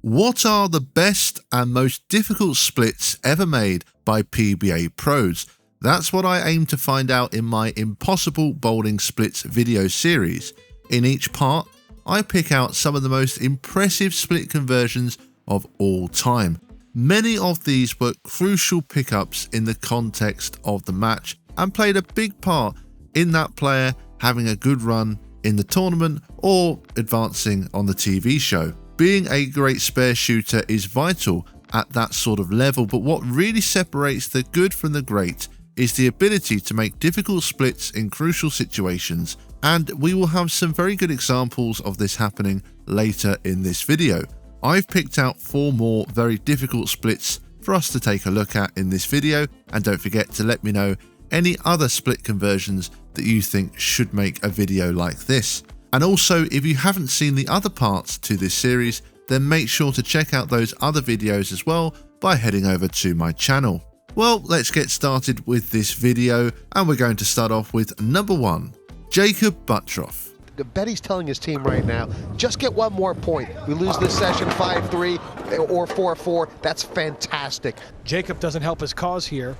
What are the best and most difficult splits ever made by PBA pros? That's what I aim to find out in my Impossible Bowling Splits video series. In each part, I pick out some of the most impressive split conversions of all time. Many of these were crucial pickups in the context of the match and played a big part in that player having a good run in the tournament or advancing on the TV show. Being a great spare shooter is vital at that sort of level, but what really separates the good from the great is the ability to make difficult splits in crucial situations, and we will have some very good examples of this happening later in this video. I've picked out 4 more very difficult splits for us to take a look at in this video, and don't forget to let me know any other split conversions that you think should make a video like this. And also, if you haven't seen the other parts to this series, then make sure to check out those other videos as well by heading over to my channel. Well, let's get started with this video, and we're going to start off with number 1, Jakob Butturff. Betty's telling his team right now, just get 1 more point. We lose this session 5-3 or 4-4. That's fantastic. Jakob doesn't help his cause here.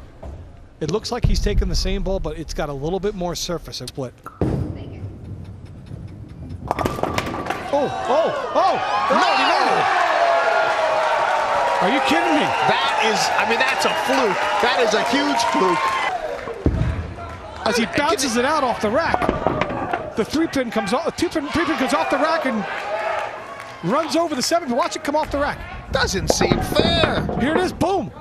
It looks like he's taking the same ball, but it's got a little bit more surface and split. No! Are you kidding me? That's a fluke. That is a huge fluke. As he bounces it out off the rack, the 3-pin comes off. The 3-pin comes off the rack and runs over the 7. Watch it come off the rack. Doesn't seem fair. Here it is. Boom.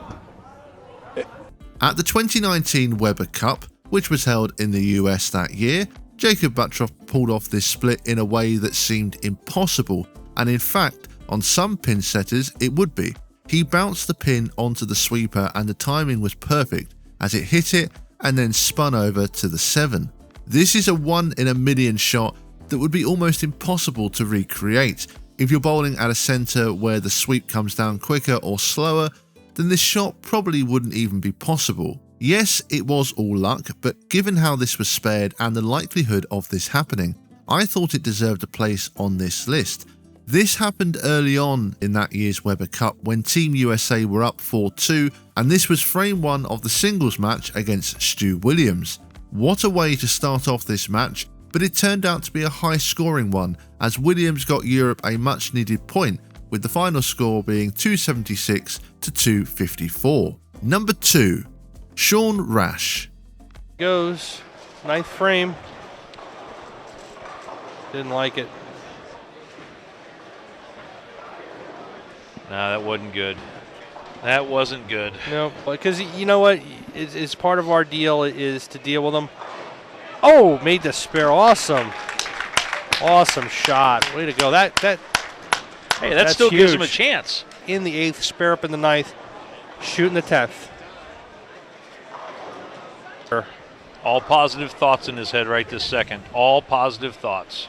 At the 2019 Weber Cup, which was held in the US that year, Jakob Butturff pulled off this split in a way that seemed impossible, and in fact, on some pin setters, it would be. He bounced the pin onto the sweeper and the timing was perfect as it hit it and then spun over to the 7. This is a 1 in a million shot that would be almost impossible to recreate. If you're bowling at a center where the sweep comes down quicker or slower, then this shot probably wouldn't even be possible. Yes, it was all luck, but given how this was spared and the likelihood of this happening, I thought it deserved a place on this list. This happened early on in that year's Weber Cup when Team USA were up 4-2, and this was frame 1 of the singles match against Stu Williams. What a way to start off this match, but it turned out to be a high-scoring one as Williams got Europe a much-needed point, with the final score being 276 to 254. Number 2, Sean Rash. Goes, 9th frame. Didn't like it. No, that wasn't good. That wasn't good. No, because you know what? It's part of our deal is to deal with them. Oh, made the spare. Awesome. Awesome shot. Way to go. Hey, that still gives him a chance. In the 8th, spare up in the 9th, shooting the 10th. All positive thoughts in his head right this second. All positive thoughts.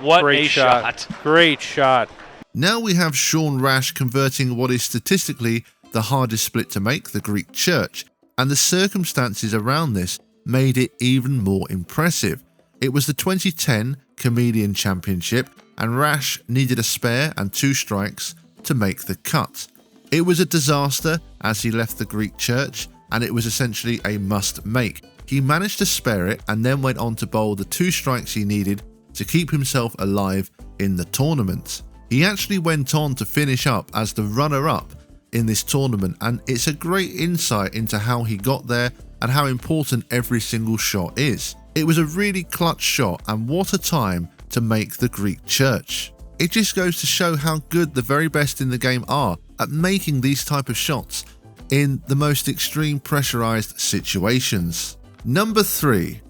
What Great a shot. Great shot. Now we have Sean Rash converting what is statistically the hardest split to make, the Greek church, and the circumstances around this made it even more impressive. It was the 2010 Comedian Championship, and Rash needed a spare and 2 strikes to make the cut. It was a disaster as he left the Greek church, and it was essentially a must-make. He managed to spare it and then went on to bowl the 2 strikes he needed to keep himself alive in the tournament. He actually went on to finish up as the runner-up in this tournament, and it's a great insight into how he got there and how important every single shot is. It was a really clutch shot, and what a time to make the Greek church. It just goes to show how good the very best in the game are at making these type of shots in the most extreme pressurized situations. Number 3,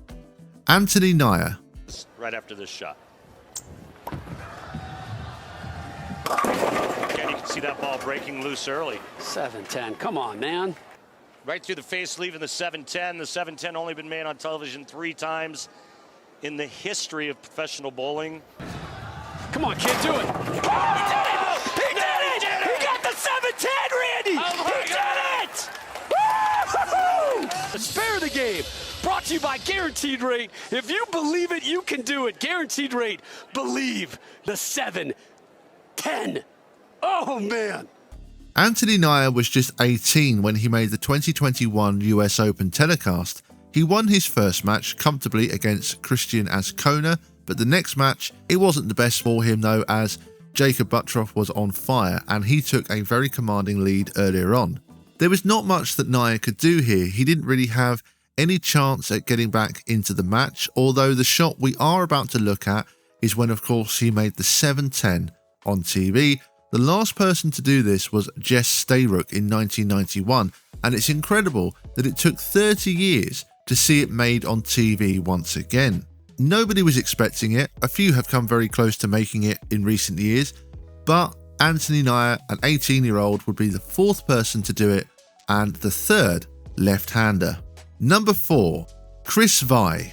Anthony Neuer. Right after this shot. Again, you can see that ball breaking loose early. 7-10, come on, man. Right through the face, leaving the 7-10. The 7-10 only been made on television 3 times in the history of professional bowling. Come on, kid, do it. Oh, he did it! He did it! He got the 7-10, Randy! Oh, he did it! Woo-hoo! Spare the game. Brought to you by Guaranteed Rate. If you believe it, you can do it. Guaranteed Rate. Believe the 7-10. Oh, man. Anthony Neuer was just 18 when he made the 2021 US Open telecast. He won his first match comfortably against Christian Ascona, but the next match, it wasn't the best for him though, as Jakob Butturff was on fire and he took a very commanding lead earlier on. There was not much that Neuer could do here. He didn't really have any chance at getting back into the match, although the shot we are about to look at is when of course he made the 7-10 on TV. The last person to do this was Jess Stayrook in 1991, and it's incredible that it took 30 years to see it made on TV once again. Nobody was expecting it, a few have come very close to making it in recent years, but Anthony Neuer, an 18-year-old, would be the fourth person to do it and the third left-hander. Number 4, Chris Vi.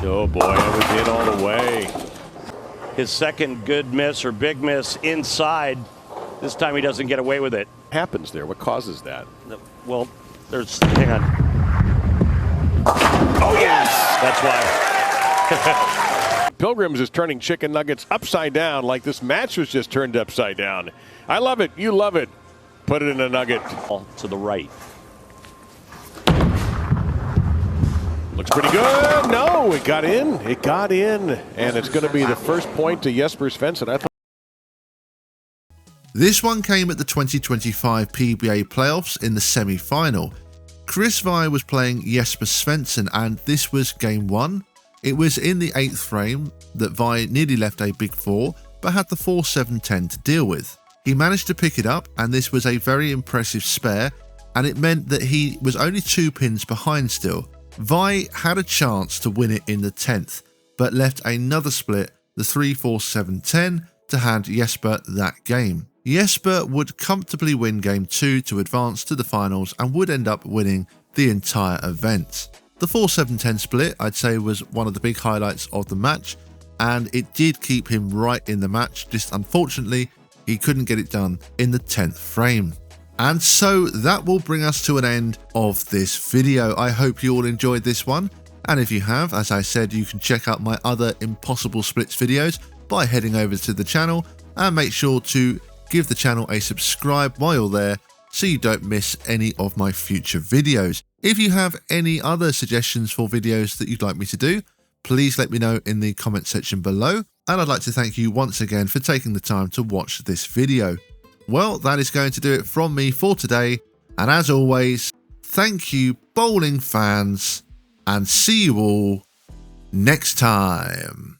Oh boy, that was in all the way. His second good miss or big miss inside. This time he doesn't get away with it. What happens there? What causes that? Well, hang on. Oh, yes! That's why. Pilgrims is turning chicken nuggets upside down like this match was just turned upside down. I love it. You love it. Put it in a nugget. To the right. Looks pretty good. No, it got in. It got in. And it's going to be the first point to Jesper Svensson. This one came at the 2025 PBA playoffs in the semi-final. Chris Vi was playing Jesper Svensson and this was game 1. It was in the 8th frame that Vi nearly left a big 4 but had the 4-7-10 to deal with. He managed to pick it up and this was a very impressive spare, and it meant that he was only 2 pins behind still. Vi had a chance to win it in the 10th, but left another split, the 3-4-7-10, to hand Jesper that game. Jesper would comfortably win game 2 to advance to the finals and would end up winning the entire event. The 4-7-10 split, I'd say, was one of the big highlights of the match, and it did keep him right in the match, just unfortunately he couldn't get it done in the 10th frame. And so that will bring us to an end of this video. I hope you all enjoyed this one, and if you have, as I said, you can check out my other Impossible Splits videos by heading over to the channel, and make sure to give the channel a subscribe while you're there so you don't miss any of my future videos. If you have any other suggestions for videos that you'd like me to do, please let me know in the comment section below, and I'd like to thank you once again for taking the time to watch this video. Well, that is going to do it from me for today, and as always, thank you bowling fans, and see you all next time.